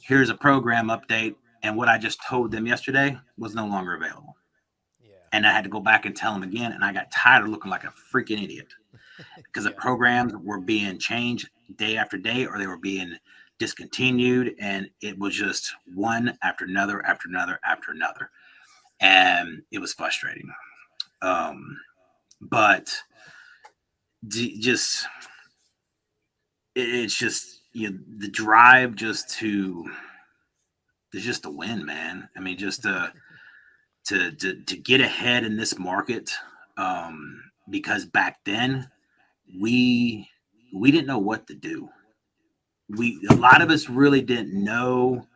here's a program update. And what I just told them yesterday was no longer available. Yeah. And I had to go back and tell them again. And I got tired of looking like a freaking idiot because the programs were being changed day after day, or they were being discontinued. And it was just one after another, after another, after another. And it was frustrating. But just, it's just, the drive just to win, man. Just to get ahead in this market. Because back then we didn't know what to do. A lot of us really didn't know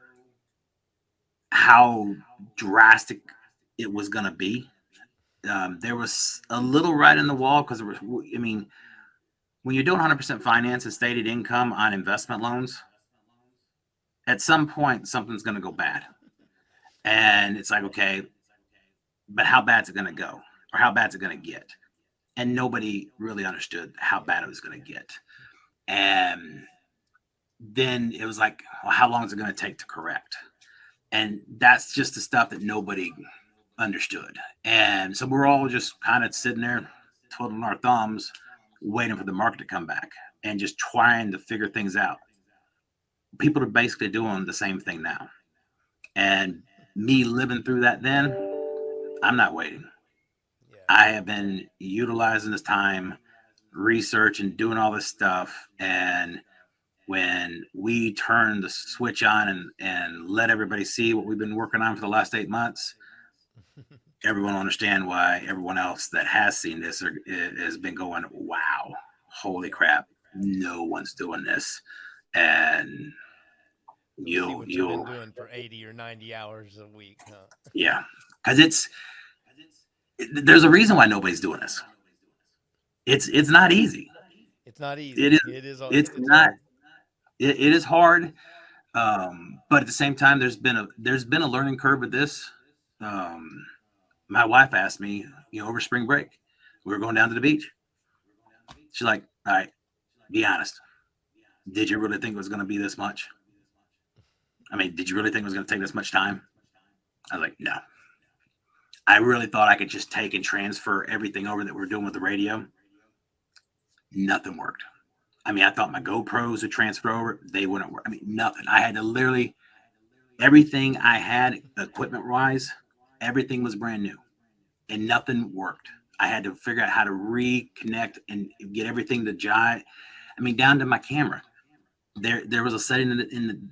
how drastic it was going to be. There was a little right in the wall because when you're doing 100% finance and stated income on investment loans, at some point something's going to go bad. And it's like, okay, but how bad's it going to go? Or how bad's it going to get? And nobody really understood how bad it was going to get. And then it was like, well, how long is it going to take to correct? And that's just the stuff that nobody understood. And so we're all just kind of sitting there twiddling our thumbs, waiting for the market to come back and just trying to figure things out. People are basically doing the same thing now. And me living through that then, I'm not waiting. Yeah. I have been utilizing this time, researching, doing all this stuff. And when we turn the switch on and let everybody see what we've been working on for the last 8 months, everyone will understand why everyone else that has seen this has been going, wow, holy crap, no one's doing this. And you've been doing for 80 or 90 hours a week, huh? Yeah, because there's a reason why nobody's doing this. It's not easy. It's not It easy. is it's It's not hard. it is hard. But at the same time, there's been a learning curve with this. Um, my wife asked me, over spring break, we were going down to the beach. She's like, "All right, be honest. Did you really think it was going to be this much? I mean, did you really think it was going to take this much time?" I was like, "No. I really thought I could just take and transfer everything over that we're doing with the radio. Nothing worked. I mean, I thought my GoPros would transfer over. They wouldn't work. I mean, nothing. I had to literally everything I had equipment wise, everything was brand new and nothing worked. I had to figure out how to reconnect and get everything to jive. I mean, down to my camera. There was a setting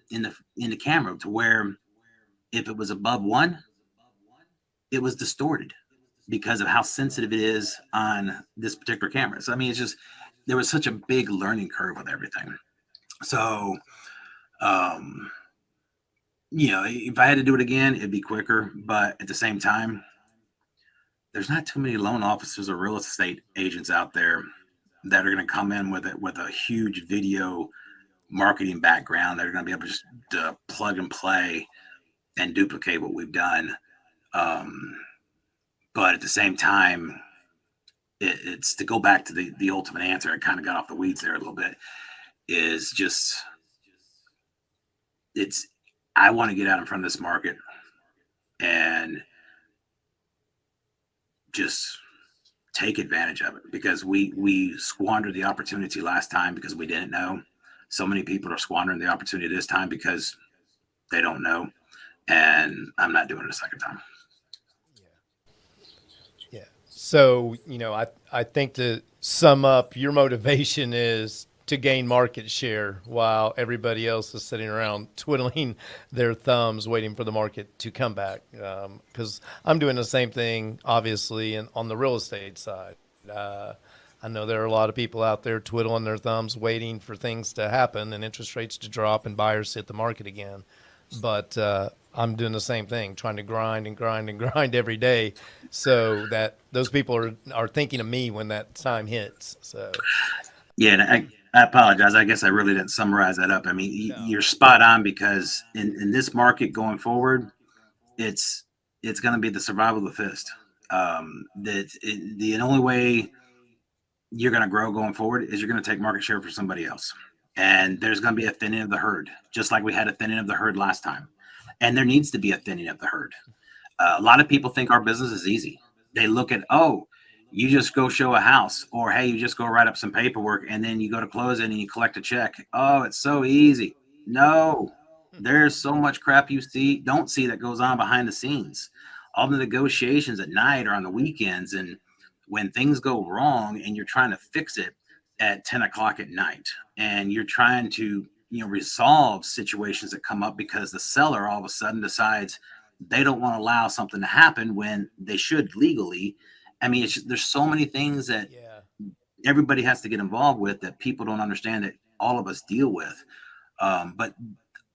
in the camera to where if it was above one, it was distorted because of how sensitive it is on this particular camera. So I mean, it's just there was such a big learning curve with everything. So um, if I had to do it again, it'd be quicker. But at the same time, there's not too many loan officers or real estate agents out there that are going to come in with it with a huge video marketing background. They're going to be able to just plug and play and duplicate what we've done. Um, but at the same time, it's to go back to the ultimate answer. I kind of got off the weeds there a little bit. Is just it's I want to get out in front of this market and just take advantage of it because we squandered the opportunity last time because we didn't know. So many people are squandering the opportunity this time because they don't know, and I'm not doing it a second time. Yeah. So, I think to sum up, your motivation is to gain market share while everybody else is sitting around twiddling their thumbs waiting for the market to come back. Because I'm doing the same thing, obviously, on the real estate side. Uh, I know there are a lot of people out there twiddling their thumbs waiting for things to happen and interest rates to drop and buyers hit the market again. But I'm doing the same thing, trying to grind and grind and grind every day, so that those people are thinking of me when that time hits. So Yeah, and I apologize. I guess I really didn't summarize that up. I mean, no, you're spot on because in this market going forward, it's it's going to be the survival of the fittest. The only way you're going to grow going forward is you're going to take market share for somebody else. And there's going to be a thinning of the herd, just like we had a thinning of the herd last time. And there needs to be a thinning of the herd. A lot of people think our business is easy. They look at, oh, you just go show a house, or hey, you just go write up some paperwork and then you go to close it and you collect a check. Oh, it's so easy. No, there's so much crap don't see that goes on behind the scenes. All the negotiations at night or on the weekends, and when things go wrong and you're trying to fix it at 10 o'clock at night, and you're trying to resolve situations that come up because the seller all of a sudden decides they don't want to allow something to happen when they should legally. I mean, there's so many things that yeah, everybody has to get involved with that people don't understand that all of us deal with. But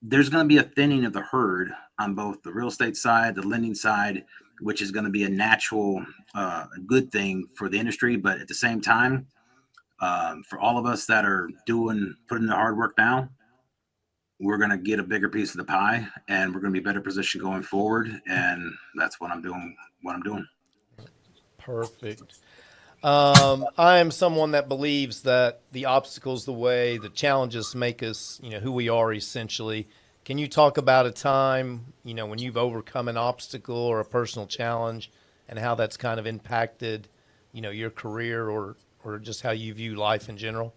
there's going to be a thinning of the herd on both the real estate side, the lending side, which is going to be a natural, good thing for the industry. But at the same time, for all of us that are putting the hard work now, we're going to get a bigger piece of the pie and we're going to be better positioned going forward. And that's what I'm doing. perfect. I am someone that believes that the obstacles, the way, the challenges make us, who we are essentially. Can you talk about a time, when you've overcome an obstacle or a personal challenge and how that's kind of impacted, your career or just how you view life in general?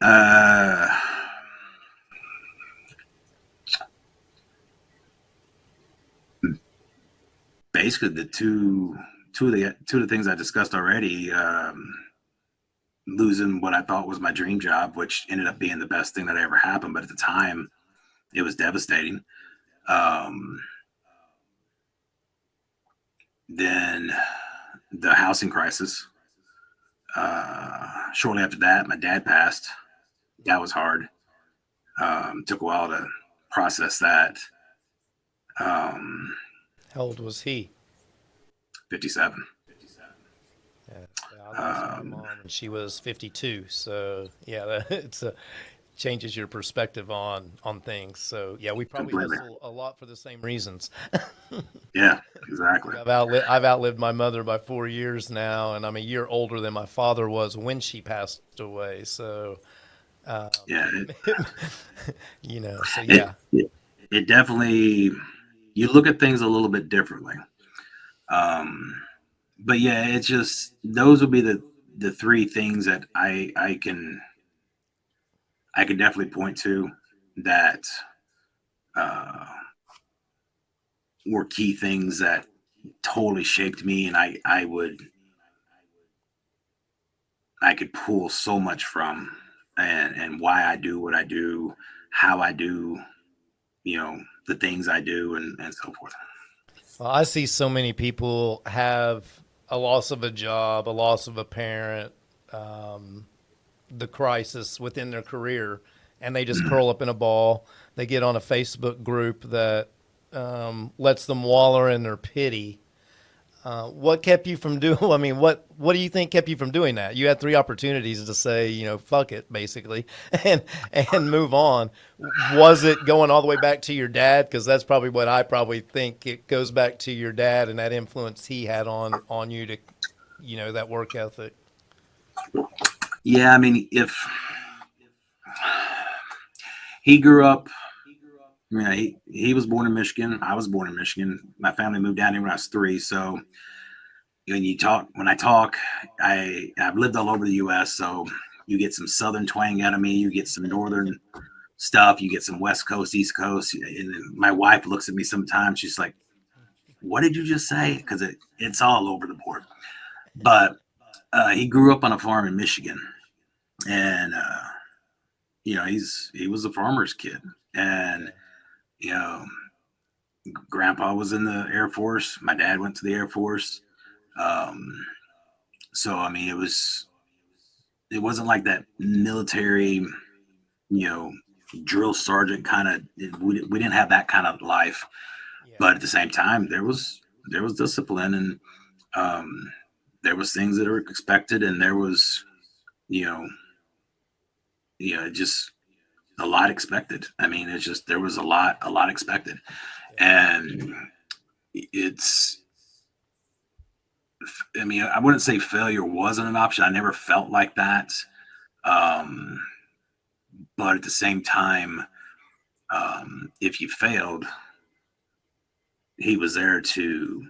Uh, Basically, the two of the things I discussed already. Losing what I thought was my dream job, which ended up being the best thing that ever happened. But at the time, it was devastating. Um, then the housing crisis. Shortly after that, my dad passed. That was hard. Took a while to process that. Um, How old was he? 57. I lost my mom when she was 52. So yeah, it's changes your perspective on things. So yeah, we probably Completely. hustle a lot for the same reasons. Yeah, exactly. I've outlived my mother by 4 years now, and I'm a year older than my father was when she passed away. So Yeah, so it, yeah. it, it definitely, you look at things a little bit differently. Um, but yeah, it's just, those would be the three things that I can definitely point to that uh, were key things that totally shaped me, and I could pull so much from, and why I do what I do, how I do, the things I do, and so forth. Well, I see so many people have a loss of a job, a loss of a parent, the crisis within their career, and they just curl up in a ball. They get on a Facebook group that lets them waller in their pity. What kept you from doing? I mean, what do you think kept you from doing that? You had three opportunities to say, fuck it, basically, and and move on. Was it going all the way back to your dad? Because that's probably what I probably think. It goes back to your dad and that influence he had on you to, that work ethic. Yeah, I mean, if he grew up, he was born in Michigan. I was born in Michigan. My family moved down here when I was 3. So when I talk, I've lived all over the U.S. So you get some Southern twang out of me. You get some Northern stuff. You get some West Coast, East Coast. And my wife looks at me sometimes. She's like, "What did you just say?" Because it's all over the board. But he grew up on a farm in Michigan, and he was a farmer's kid, and you know, Grandpa was in the Air Force. My dad went to the Air Force. Um, so I mean, it wasn't like that military, you know, drill sergeant kind of. We didn't have that kind of life, Yeah. but at the same time, there was discipline, and there was things that were expected, and there was, you know, just a lot expected. I mean, it's just there was a lot expected, and it's. I mean, I wouldn't say failure wasn't an option. I never felt like that. Um, but at the same time, if you failed, he was there to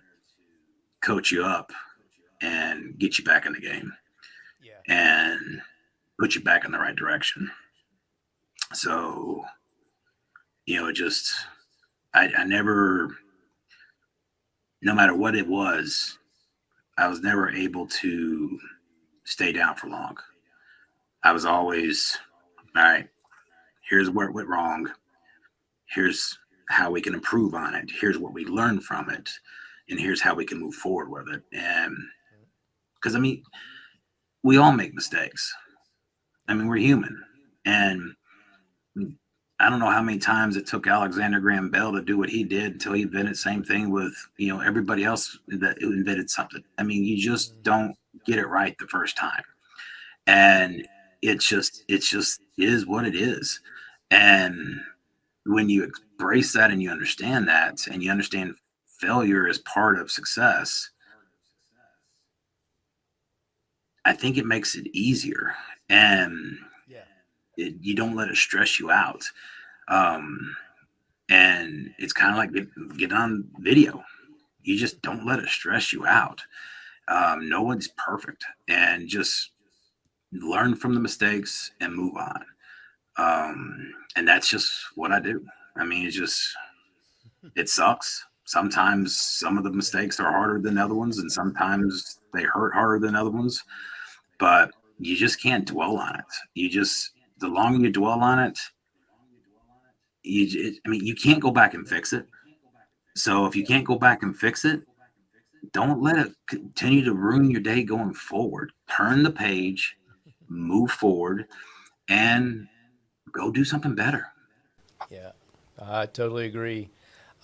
coach you up and get you back in the game Yeah. and put you back in the right direction. So, it just, I never, no matter what it was, I was never able to stay down for long. I was always, all right, here's where it went wrong. Here's how we can improve on it. Here's what we learned from it. And here's how we can move forward with it. And because, I mean, we all make mistakes. I mean, we're human. And I don't know how many times it took Alexander Graham Bell to do what he did until he invented. Same thing with, everybody else that invented something. I mean, you just don't get it right the first time. And it's just is what it is. And when you embrace that and you understand that and you understand failure is part of success, I think it makes it easier, and Yeah. you don't let it stress you out. Um, and it's kind of like get on video. You just don't let it stress you out. No one's perfect, and just learn from the mistakes and move on. And that's just what I do. I mean, it sucks. Sometimes some of the mistakes are harder than other ones, and sometimes they hurt harder than other ones. But you just can't dwell on it. The longer you dwell on it, I mean, you can't go back and fix it. So if you can't go back and fix it, don't let it continue to ruin your day going forward. Turn the page, move forward, and go do something better. Yeah. I totally agree.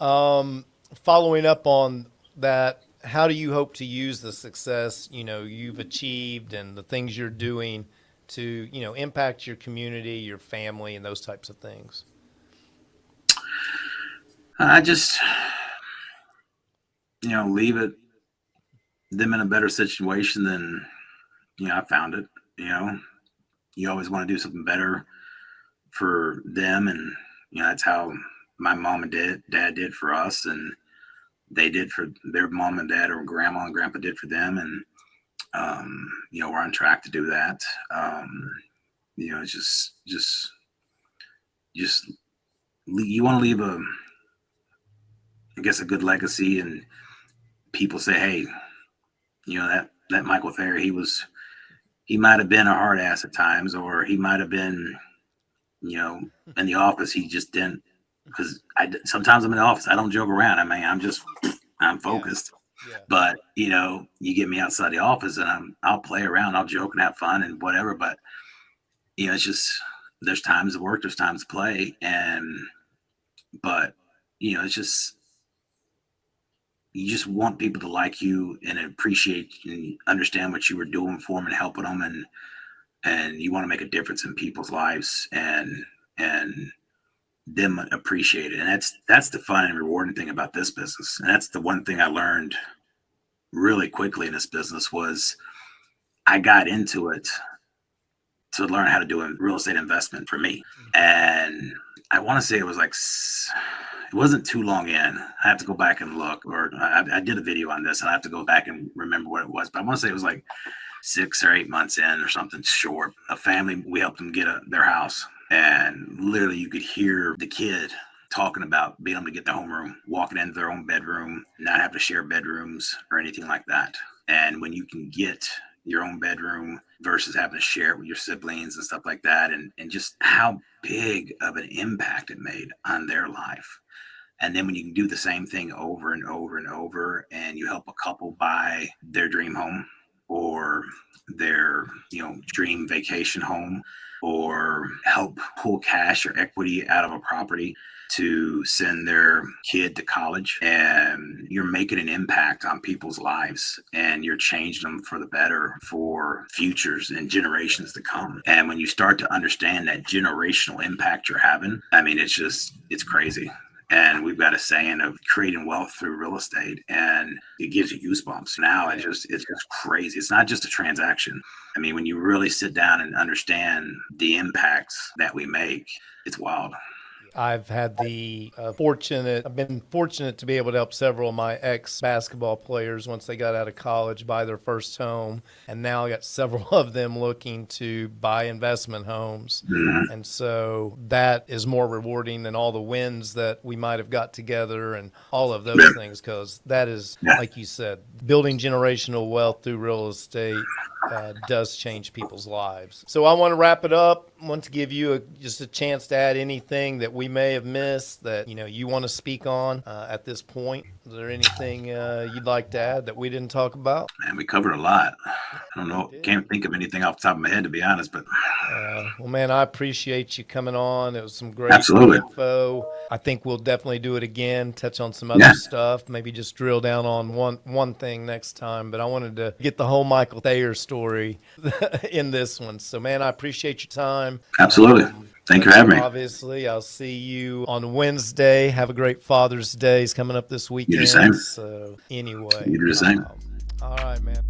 Um, Following up on that, how do you hope to use the success, you've achieved and the things you're doing to, impact your community, your family, and those types of things? I just, leave them in a better situation than, I found it. You always want to do something better for them. And, that's how my mom and dad did for us. And they did for their mom and dad, or grandma and grandpa did for them. And, we're on track to do that. It's just you want to leave a good legacy, and people say, hey, that Michael Thayer, he might have been a hard ass at times, or he might have been, in the office, he just didn't, because sometimes I'm in the office, I don't joke around. I mean, I'm focused. Yeah. But you get me outside the office, and I'll play around, I'll joke and have fun and whatever. But it's just, there's times to work, there's times to play, but it's just, you just want people to like you and appreciate and understand what you were doing for them and helping them, and you want to make a difference in people's lives and them appreciate it. And that's the fun and rewarding thing about this business. And that's the one thing I learned really quickly in this business, was I got into it to learn how to do a real estate investment for me. And I want to say it was like, it wasn't too long in. I have to go back and look, or I did a video on this, and I have to go back and remember what it was. But I want to say it was like 6 or 8 months in, or something short. A family, we helped them get their house. And literally you could hear the kid talking about being able to get the homeroom, walking into their own bedroom, not have to share bedrooms or anything like that. And when you can get your own bedroom versus having to share it with your siblings and stuff like that, and just how big of an impact it made on their life. And then when you can do the same thing over and over and over, and you help a couple buy their dream home, or their dream vacation home, or help pull cash or equity out of a property to send their kid to college, and you're making an impact on people's lives, and you're changing them for the better for futures and generations to come. And when you start to understand that generational impact you're having, I mean, it's crazy. And we've got a saying of creating wealth through real estate, and it gives you goosebumps. Now it's just crazy. It's not just a transaction. I mean, when you really sit down and understand the impacts that we make, it's wild. I've had I've been fortunate to be able to help several of my ex-basketball players once they got out of college buy their first home. And now I got several of them looking to buy investment homes. Mhm. And so that is more rewarding than all the wins that we might have got together and all of those things, because that is, like you said, building generational wealth through real estate does change people's lives. So I want to wrap it up. I want to give you just a chance to add anything that we may have missed that you want to speak on at this point. Is there anything you'd like to add that we didn't talk about? Man, we covered a lot. I don't know. Can't think of anything off the top of my head, to be honest. But well, man, I appreciate you coming on. It was some great Absolutely. info. I think we'll definitely do it again, touch on some other stuff, maybe just drill down on one thing next time. But I wanted to get the whole Michael Thayer story in this one. So, man, I appreciate your time. Absolutely. Thank you for having me. Obviously, I'll see you on Wednesday. Have a great Father's Day. It's coming up this weekend. You do the same. So, anyway. You do the same. All right, man.